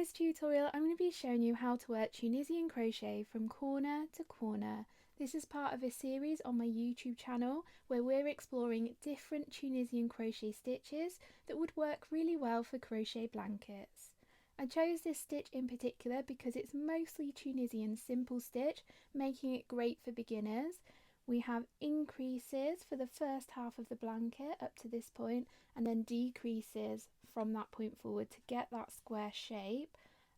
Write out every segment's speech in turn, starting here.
this tutorial I'm going to be showing you how to work Tunisian crochet from corner to corner. This is part of a series on my YouTube channel where we're exploring different Tunisian crochet stitches that would work really well for crochet blankets. I chose this stitch in particular because it's mostly Tunisian simple stitch, making it great for beginners. We have increases for the first half of the blanket up to this point, and then decreases from that point forward to get that square shape.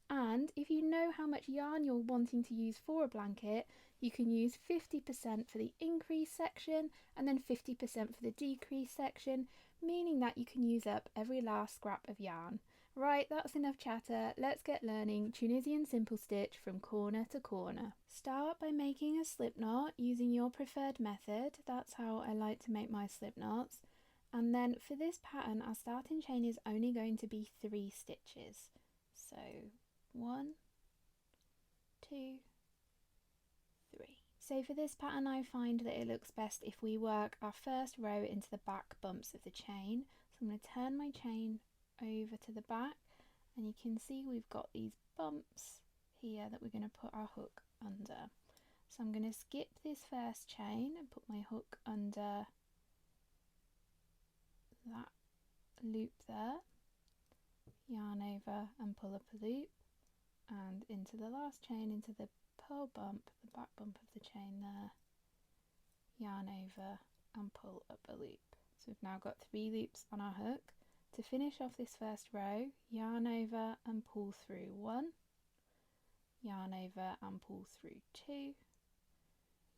And if you know how much yarn you're wanting to use for a blanket, you can use 50% for the increase section and then 50% for the decrease section, meaning that you can use up every last scrap of yarn. Right, that's enough chatter. Let's get learning Tunisian simple stitch from corner to corner. Start by making a slip knot using your preferred method. That's how I like to make my slip knots. And then for this pattern, our starting chain is only going to be 3 stitches. So 1, 2, 3. So for this pattern, I find that it looks best if we work our first row into the back bumps of the chain. So I'm going to turn my chain over to the back, and you can see we've got these bumps here that we're going to put our hook under. So I'm going to skip this first chain and put my hook under that loop there, yarn over and pull up a loop, and into the last chain, into the purl bump, the back bump of the chain there, yarn over and pull up a loop. So we've now got 3 loops on our hook. To finish off this first row, yarn over and pull through 1, yarn over and pull through 2,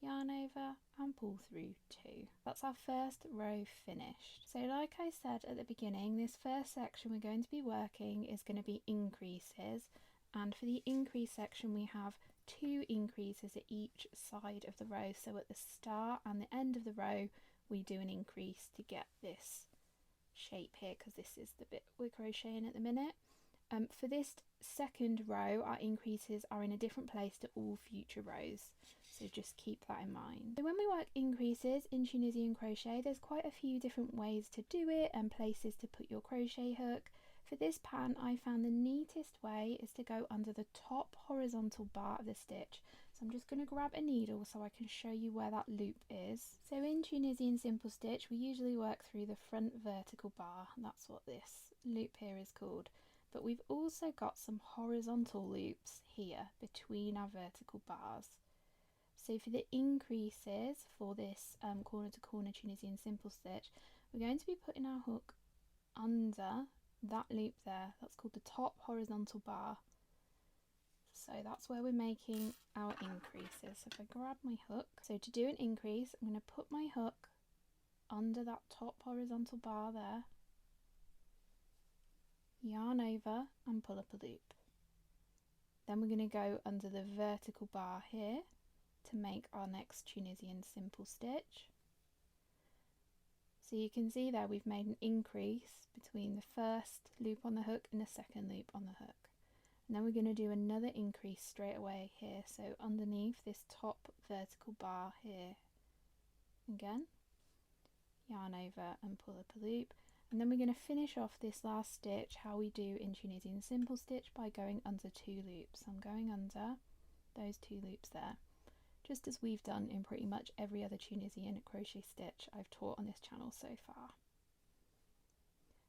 yarn over and pull through 2. That's our first row finished. So like I said at the beginning, this first section we're going to be working is going to be increases, and for the increase section we have 2 increases at each side of the row. So at the start and the end of the row we do an increase to get this shape here, because this is the bit we're crocheting at the minute. For this second row, our increases are in a different place to all future rows, so just keep that in mind. So when we work increases in Tunisian crochet, there's quite a few different ways to do it and places to put your crochet hook. For this pattern, I found the neatest way is to go under the top horizontal bar of the stitch. So I'm just going to grab a needle so I can show you where that loop is. So in Tunisian simple stitch, we usually work through the front vertical bar. That's what this loop here is called. But we've also got some horizontal loops here between our vertical bars. So for the increases for this corner to corner Tunisian simple stitch, we're going to be putting our hook under that loop there. That's called the top horizontal bar. So that's where we're making our increases. So if I grab my hook, so to do an increase, I'm going to put my hook under that top horizontal bar there, yarn over and pull up a loop. Then we're going to go under the vertical bar here to make our next Tunisian simple stitch. So you can see there we've made an increase between the first loop on the hook and the second loop on the hook. And then we're going to do another increase straight away here, so underneath this top vertical bar here. Again, yarn over and pull up a loop. And then we're going to finish off this last stitch how we do in Tunisian simple stitch by going under 2 loops. So I'm going under those 2 loops there, just as we've done in pretty much every other Tunisian crochet stitch I've taught on this channel so far.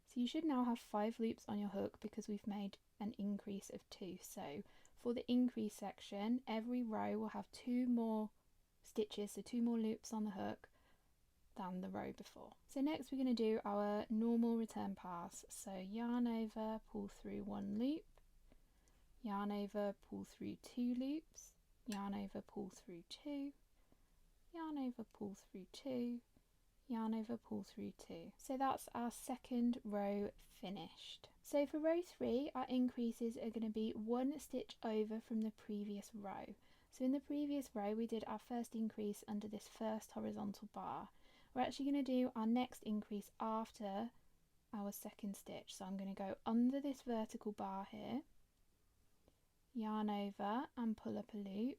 So you should now have 5 loops on your hook because we've made an increase of 2. So for the increase section, every row will have 2 more stitches, so 2 more loops on the hook than the row before. So next we're going to do our normal return pass. So yarn over, pull through 1 loop, yarn over, pull through 2 loops, yarn over, pull through 2, yarn over, pull through 2, yarn over, pull through 2. So that's our second row finished. So for row 3, our increases are going to be 1 stitch over from the previous row. So in the previous row we did our first increase under this first horizontal bar. We're actually going to do our next increase after our second stitch. So I'm going to go under this vertical bar here, yarn over and pull up a loop,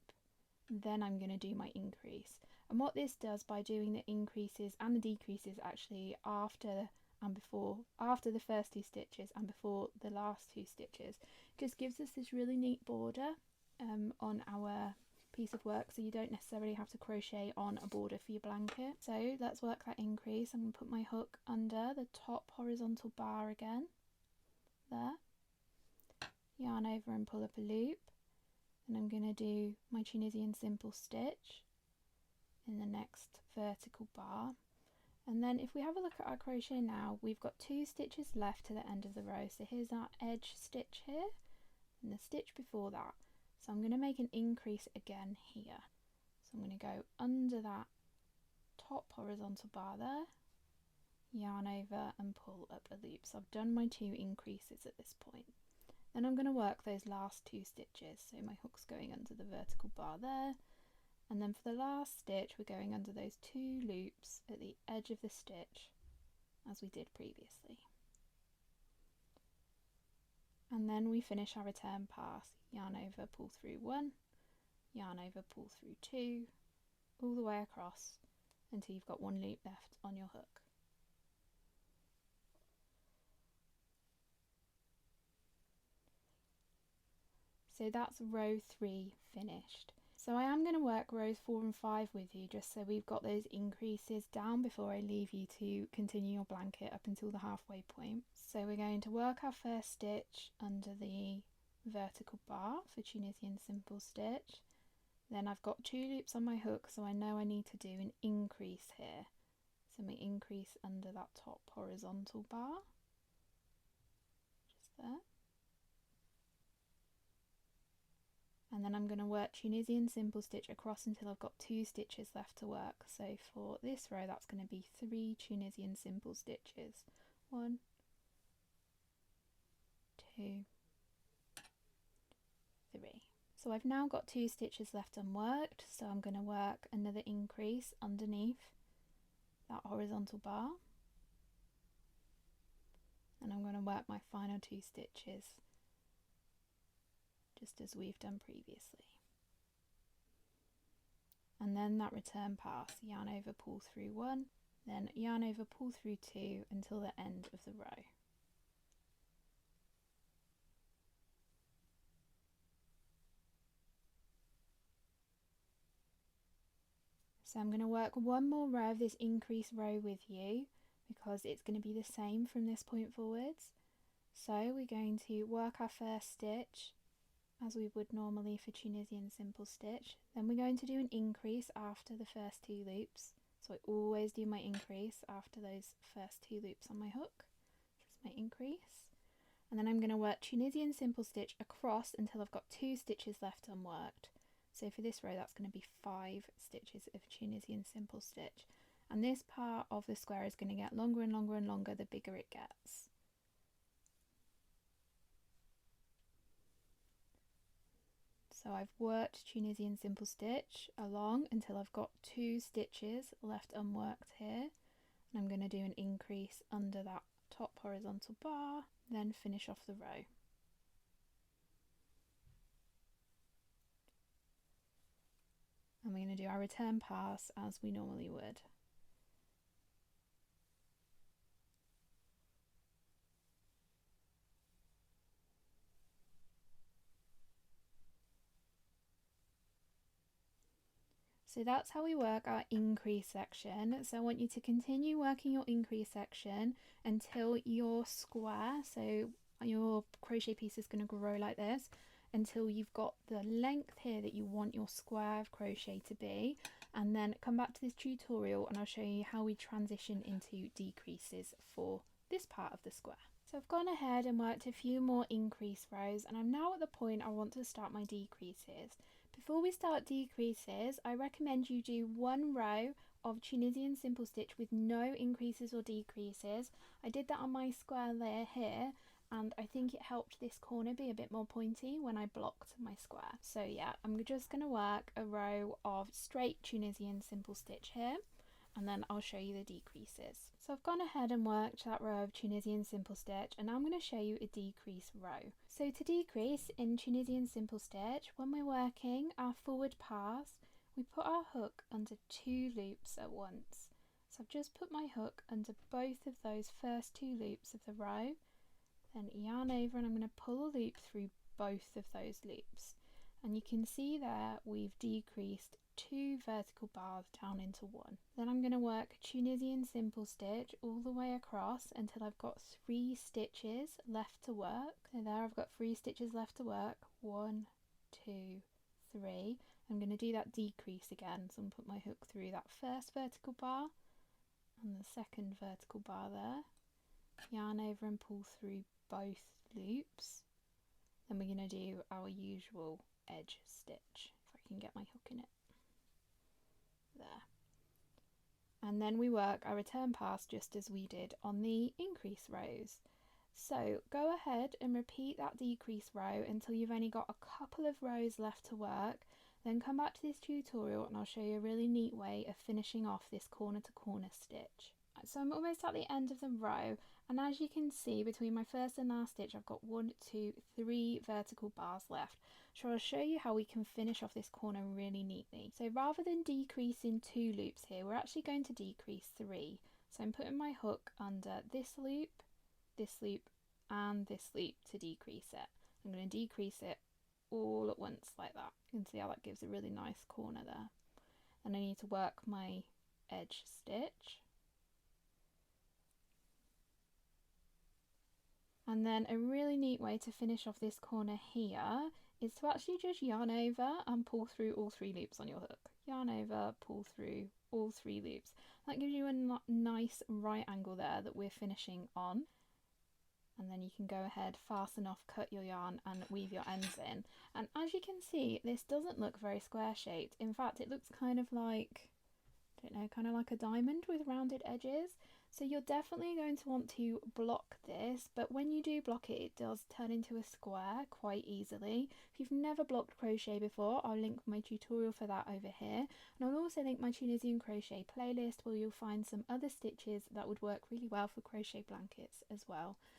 then I'm going to do my increase. And what this does by doing the increases and the decreases actually after and after the first 2 stitches and before the last 2 stitches. Just gives us this really neat border on our piece of work, so you don't necessarily have to crochet on a border for your blanket. So let's work that increase. I'm going to put my hook under the top horizontal bar again, there, yarn over and pull up a loop, and I'm going to do my Tunisian simple stitch in the next vertical bar. And then if we have a look at our crochet now, we've got 2 stitches left to the end of the row. So here's our edge stitch here and the stitch before that. So I'm going to make an increase again here. So I'm going to go under that top horizontal bar there, yarn over and pull up a loop. So I've done my 2 increases at this point. Then I'm going to work those last 2 stitches. So my hook's going under the vertical bar there. And then for the last stitch, we're going under those 2 loops at the edge of the stitch, as we did previously. And then we finish our return pass. Yarn over, pull through 1, yarn over, pull through 2, all the way across until you've got 1 loop left on your hook. So that's row 3 finished. So I am going to work rows 4 and 5 with you, just so we've got those increases down before I leave you to continue your blanket up until the halfway point. So we're going to work our first stitch under the vertical bar for Tunisian simple stitch. Then I've got 2 loops on my hook, so I know I need to do an increase here. So my increase under that top horizontal bar, just there. And then I'm going to work Tunisian simple stitch across until I've got 2 stitches left to work. So for this row, that's going to be 3 Tunisian simple stitches. 1, 2, 3. So I've now got 2 stitches left unworked, so I'm going to work another increase underneath that horizontal bar. And I'm going to work my final 2 stitches just as we've done previously. And then that return pass, yarn over, pull through 1, then yarn over, pull through 2 until the end of the row. So I'm going to work one more row of this increase row with you because it's going to be the same from this point forwards. So we're going to work our first stitch as we would normally for Tunisian simple stitch. Then we're going to do an increase after the first 2 loops. So I always do my increase after those first 2 loops on my hook. Just my increase. And then I'm going to work Tunisian simple stitch across until I've got 2 stitches left unworked. So for this row that's going to be 5 stitches of Tunisian simple stitch. And this part of the square is going to get longer and longer and longer the bigger it gets. So I've worked Tunisian simple stitch along until I've got 2 stitches left unworked here, and I'm going to do an increase under that top horizontal bar, then finish off the row. And we're going to do our return pass as we normally would. So that's how we work our increase section. So I want you to continue working your increase section until your square, so your crochet piece is going to grow like this, until you've got the length here that you want your square of crochet to be. And then come back to this tutorial and I'll show you how we transition into decreases for this part of the square. So I've gone ahead and worked a few more increase rows, and I'm now at the point I want to start my decreases. Before we start decreases, I recommend you do 1 row of Tunisian simple stitch with no increases or decreases. I did that on my square layer here, and I think it helped this corner be a bit more pointy when I blocked my square. So yeah, I'm just going to work a row of straight Tunisian simple stitch here, and then I'll show you the decreases. So I've gone ahead and worked that row of Tunisian simple stitch, and now I'm going to show you a decrease row. So to decrease in Tunisian simple stitch, when we're working our forward pass, we put our hook under 2 loops at once. So So I've just put my hook under both of those first 2 loops of the row, then yarn over, and I'm going to pull a loop through both of those loops. And you can see there we've decreased 2 vertical bars down into 1. Then I'm going to work Tunisian simple stitch all the way across until I've got 3 stitches left to work. So there I've got 3 stitches left to work. 1, 2, 3. I'm going to do that decrease again, so I'm going to put my hook through that first vertical bar and the second vertical bar there. Yarn over and pull through both loops. Then we're going to do our usual edge stitch, if I can get my hook in it. There. And then we work our return pass just as we did on the increase rows. So go ahead and repeat that decrease row until you've only got a couple of rows left to work. Then come back to this tutorial and I'll show you a really neat way of finishing off this corner to corner stitch. So I'm almost at the end of the row, and as you can see between my first and last stitch I've got 1, 2, 3 vertical bars left. So I'll show you how we can finish off this corner really neatly. So rather than decreasing 2 loops here, we're actually going to decrease 3. So I'm putting my hook under this loop and this loop to decrease it. I'm going to decrease it all at once like that. You can see how that gives a really nice corner there. And I need to work my edge stitch. And then a really neat way to finish off this corner here is to actually just yarn over and pull through all 3 loops on your hook. Yarn over, pull through all 3 loops. That gives you a nice right angle there that we're finishing on. And then you can go ahead, fasten off, cut your yarn and weave your ends in. And as you can see, this doesn't look very square shaped. In fact, it looks kind of like, I don't know, kind of like a diamond with rounded edges. So you're definitely going to want to block this, but when you do block it, it does turn into a square quite easily. If you've never blocked crochet before, I'll link my tutorial for that over here. And I'll also link my Tunisian crochet playlist where you'll find some other stitches that would work really well for crochet blankets as well.